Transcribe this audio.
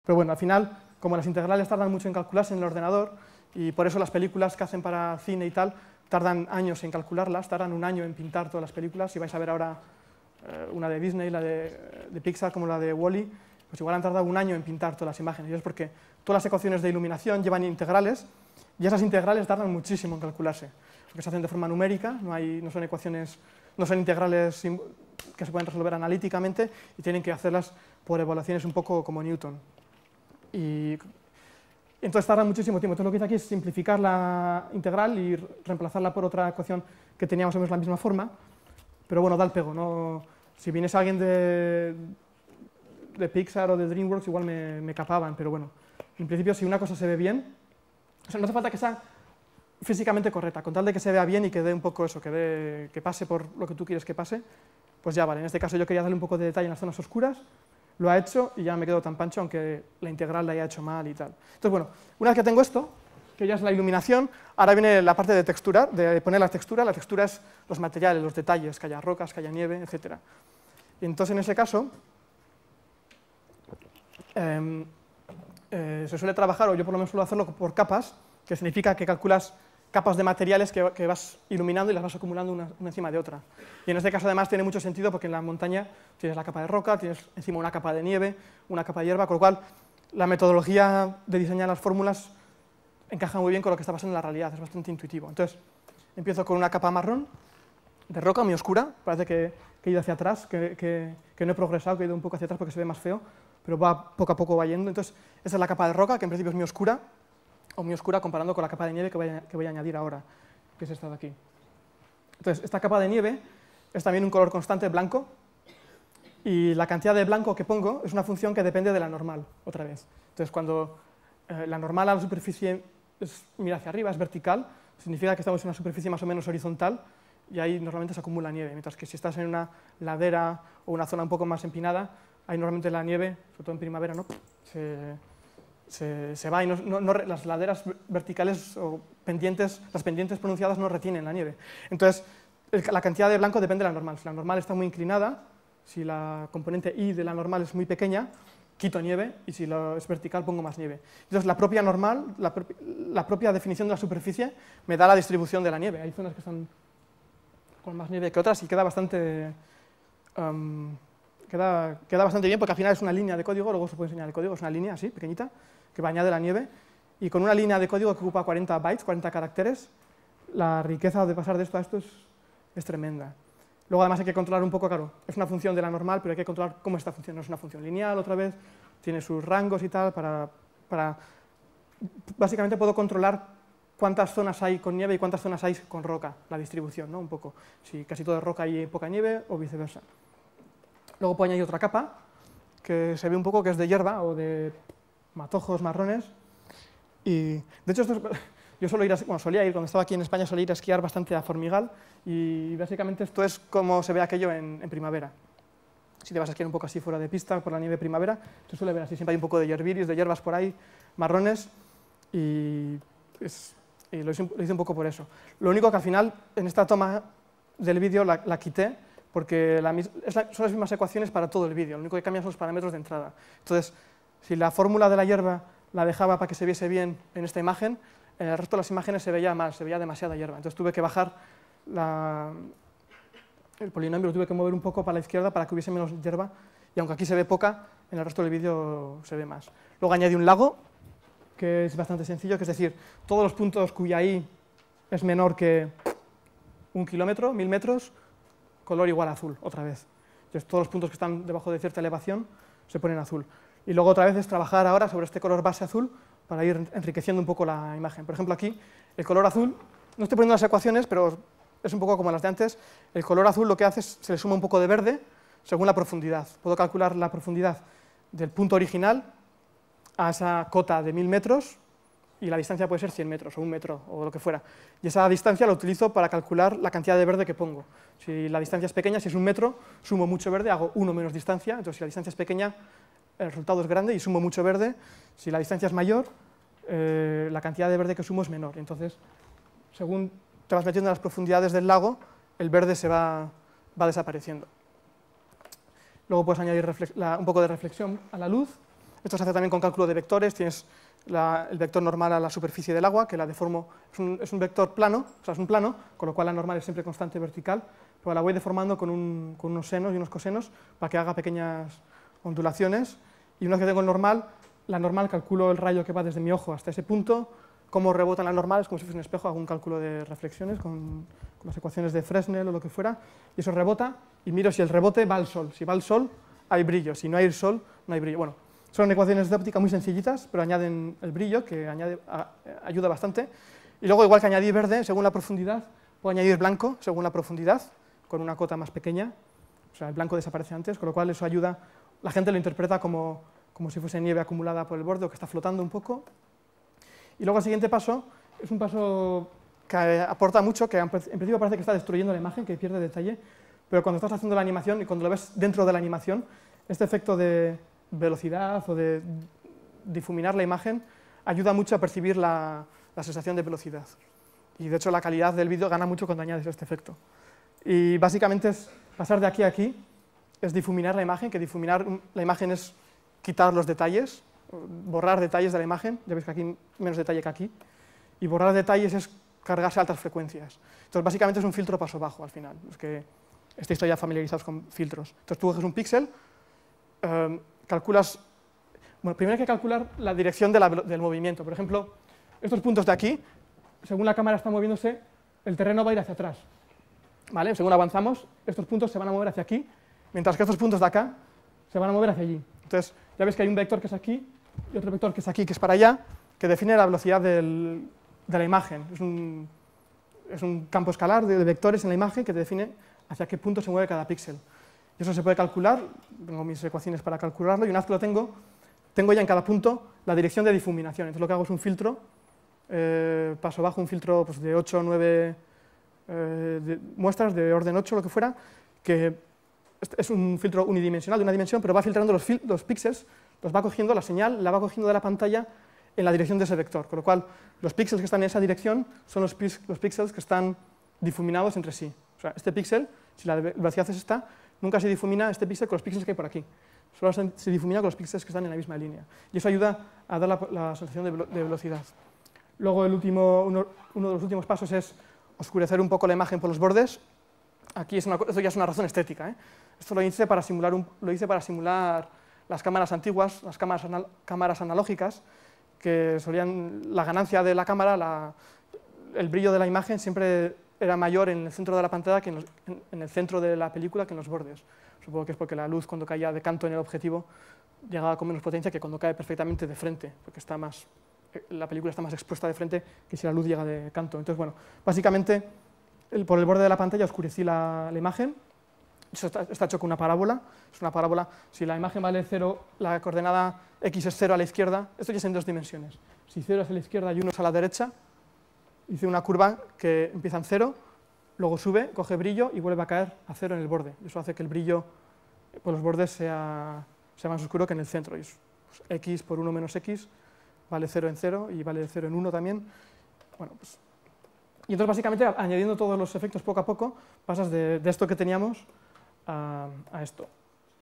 Pero bueno, al final, como las integrales tardan mucho en calcularse en el ordenador, y por eso las películas que hacen para cine y tal, tardan años en calcularlas, tardan un año en pintar todas las películas. Si vais a ver ahora una de Disney, la de Pixar, como la de Wall-E, pues igual han tardado un año en pintar todas las imágenes. Y es porque todas las ecuaciones de iluminación llevan integrales, y esas integrales tardan muchísimo en calcularse, porque se hacen de forma numérica, no son ecuaciones, no son integrales que se pueden resolver analíticamente, y tienen que hacerlas por evaluaciones un poco como Newton. Y entonces tarda muchísimo tiempo. Entonces lo que hice aquí es simplificar la integral y reemplazarla por otra ecuación que tenía más o menos la misma forma, pero bueno, da el pego, ¿no? Si viniese alguien de Pixar o de DreamWorks igual me capaban, pero bueno, en principio si una cosa se ve bien, o sea, no hace falta que sea físicamente correcta, con tal de que se vea bien y que dé un poco eso, que pase por lo que tú quieres que pase, pues ya vale. En este caso yo quería darle un poco de detalle en las zonas oscuras, lo ha hecho y ya me quedo tan pancho, aunque la integral la haya hecho mal y tal. Entonces, bueno, una vez que tengo esto, que ya es la iluminación, ahora viene la parte de textura, de poner la textura es los materiales, los detalles, que haya rocas, que haya nieve, etc. Y entonces, en ese caso, se suele trabajar, o yo por lo menos suelo hacerlo por capas, que significa que calculas capas de materiales que vas iluminando y las vas acumulando una encima de otra. Y en este caso además tiene mucho sentido porque en la montaña tienes la capa de roca, tienes encima una capa de nieve, una capa de hierba, con lo cual la metodología de diseñar las fórmulas encaja muy bien con lo que está pasando en la realidad, es bastante intuitivo. Entonces, empiezo con una capa marrón de roca muy oscura, parece que he ido hacia atrás, que no he progresado, que he ido un poco hacia atrás porque se ve más feo, pero poco a poco va yendo. Entonces, esa es la capa de roca, que en principio es muy oscura, o muy oscura comparando con la capa de nieve que voy a añadir ahora, que es esta de aquí. Entonces, esta capa de nieve es también un color constante blanco, y la cantidad de blanco que pongo es una función que depende de la normal, otra vez. Entonces, cuando la normal a la superficie mira hacia arriba, es vertical, significa que estamos en una superficie más o menos horizontal, y ahí normalmente se acumula nieve, mientras que si estás en una ladera o una zona un poco más empinada, ahí normalmente la nieve, sobre todo en primavera, ¿no? se va y las laderas verticales o pendientes, las pendientes pronunciadas no retienen la nieve. Entonces, la cantidad de blanco depende de la normal. Si la normal está muy inclinada, si la componente I de la normal es muy pequeña, quito nieve, y si es vertical pongo más nieve. Entonces, la propia normal, la propia definición de la superficie me da la distribución de la nieve. Hay zonas que están con más nieve que otras y queda bastante bien, porque al final es una línea de código, luego se puede enseñar el código, es una línea así, pequeñita, que añade la nieve, y con una línea de código que ocupa 40 bytes, 40 caracteres, la riqueza de pasar de esto a esto es tremenda. Luego además hay que controlar un poco, claro, es una función de la normal, pero hay que controlar cómo esta función, no es una función lineal otra vez, tiene sus rangos y tal, básicamente puedo controlar cuántas zonas hay con nieve y cuántas zonas hay con roca, la distribución, ¿no? Un poco, si casi todo es roca y poca nieve, o viceversa. Luego puedo añadir otra capa, que se ve un poco que es de hierba o de matojos marrones, y de hecho yo solía ir, cuando estaba aquí en España, solía ir a esquiar bastante a Formigal, y básicamente esto es como se ve aquello en primavera. Si te vas a esquiar un poco así fuera de pista, por la nieve de primavera, se suele ver así, siempre hay un poco de hierbiris, de hierbas por ahí, marrones, y lo hice un poco por eso. Lo único que al final, en esta toma del vídeo, la quité, porque son las mismas ecuaciones para todo el vídeo, lo único que cambian son los parámetros de entrada. Entonces, si la fórmula de la hierba la dejaba para que se viese bien en esta imagen, en el resto de las imágenes se veía mal, se veía demasiada hierba. Entonces tuve que bajar el polinomio, lo tuve que mover un poco para la izquierda para que hubiese menos hierba, y aunque aquí se ve poca, en el resto del vídeo se ve más. Luego añadí un lago, que es bastante sencillo, que es decir, todos los puntos cuya I es menor que 1 kilómetro, 1000 metros, color igual a azul, otra vez. Entonces todos los puntos que están debajo de cierta elevación se ponen azul. Y luego otra vez es trabajar ahora sobre este color base azul para ir enriqueciendo un poco la imagen. Por ejemplo, aquí el color azul, no estoy poniendo las ecuaciones, pero es un poco como las de antes. El color azul lo que hace es se le suma un poco de verde según la profundidad. Puedo calcular la profundidad del punto original a esa cota de 1000 metros, y la distancia puede ser 100 metros o 1 metro o lo que fuera. Y esa distancia la utilizo para calcular la cantidad de verde que pongo. Si la distancia es pequeña, si es 1 metro, sumo mucho verde, hago 1 menos distancia. Entonces, si la distancia es pequeña, el resultado es grande y sumo mucho verde. Si la distancia es mayor, la cantidad de verde que sumo es menor. Entonces, según te vas metiendo en las profundidades del lago, el verde va desapareciendo. Luego puedes añadir un poco de reflexión a la luz. Esto se hace también con cálculo de vectores. Tienes el vector normal a la superficie del agua, que la deformo, es un vector plano, o sea, es un plano, con lo cual la normal es siempre constante vertical, pero la voy deformando con unos senos y unos cosenos para que haga pequeñas ondulaciones, y una vez que tengo la normal calculo el rayo que va desde mi ojo hasta ese punto, cómo rebota en la normal, es como si fuese un espejo, hago un cálculo de reflexiones con las ecuaciones de Fresnel o lo que fuera, y eso rebota, y miro si el rebote va al sol. Si va al sol, hay brillo, si no hay sol, no hay brillo. Bueno, son ecuaciones de óptica muy sencillitas, pero añaden el brillo, que ayuda bastante. Y luego, igual que añadir verde, según la profundidad, puedo añadir blanco según la profundidad, con una cota más pequeña, o sea, el blanco desaparece antes, con lo cual eso ayuda, la gente lo interpreta como si fuese nieve acumulada por el borde o que está flotando un poco. Y luego el siguiente paso es un paso que aporta mucho, que en principio parece que está destruyendo la imagen, que pierde detalle, pero cuando estás haciendo la animación y cuando lo ves dentro de la animación, este efecto de velocidad o de difuminar la imagen ayuda mucho a percibir la sensación de velocidad. Y de hecho la calidad del vídeo gana mucho cuando añades este efecto. Y básicamente es pasar de aquí a aquí, es difuminar la imagen, que difuminar la imagen es quitar los detalles, borrar detalles de la imagen, ya veis que aquí menos detalle que aquí, y borrar detalles es cargarse a altas frecuencias. Entonces básicamente es un filtro paso bajo al final, es que estáis ya familiarizados con filtros. Entonces tú coges un píxel, calculas, bueno, primero hay que calcular la dirección del movimiento. Por ejemplo, estos puntos de aquí, según la cámara está moviéndose, el terreno va a ir hacia atrás, ¿vale? Según avanzamos, estos puntos se van a mover hacia aquí, mientras que estos puntos de acá se van a mover hacia allí. Entonces, ya veis que hay un vector que es aquí y otro vector que es aquí, que es para allá, que define la velocidad de la imagen. Es un campo escalar de vectores en la imagen que te define hacia qué punto se mueve cada píxel. Y eso se puede calcular, tengo mis ecuaciones para calcularlo, y una vez que lo tengo ya en cada punto la dirección de difuminación. Entonces lo que hago es un filtro, paso bajo, un filtro pues, de 8 o 9 muestras, de orden 8 lo que fuera, que es un filtro unidimensional de una dimensión, pero va filtrando los píxeles, los va cogiendo, la señal la va cogiendo de la pantalla en la dirección de ese vector, con lo cual los píxeles que están en esa dirección son los píxeles que están difuminados entre sí. O sea, este píxel, si la velocidad es esta, nunca se difumina este píxel con los píxeles que hay por aquí, solo se difumina con los píxeles que están en la misma línea, y eso ayuda a dar la sensación de velocidad. Luego uno de los últimos pasos es oscurecer un poco la imagen por los bordes. Aquí esto ya es una razón estética, ¿eh? Esto lo hice para simular las cámaras antiguas, las cámaras analógicas, que solían, la ganancia de la cámara, el brillo de la imagen siempre era mayor en el centro de la pantalla que en el centro de la película que en los bordes. Supongo que es porque la luz cuando caía de canto en el objetivo llegaba con menos potencia que cuando cae perfectamente de frente, porque la película está más expuesta de frente que si la luz llega de canto. Entonces, bueno, básicamente por el borde de la pantalla oscurecí la imagen. Eso está hecho con una parábola. Es una parábola, si la imagen vale 0, la coordenada x es 0 a la izquierda, esto ya es en 2 dimensiones. Si 0 es a la izquierda y 1 es a la derecha, hice una curva que empieza en 0, luego sube, coge brillo y vuelve a caer a 0 en el borde. Eso hace que el brillo por los bordes sea más oscuro que en el centro. Y pues, x por 1 menos x vale 0 en 0 y vale 0 en 1 también. Bueno, pues, y entonces básicamente añadiendo todos los efectos poco a poco, pasas de esto que teníamos a esto.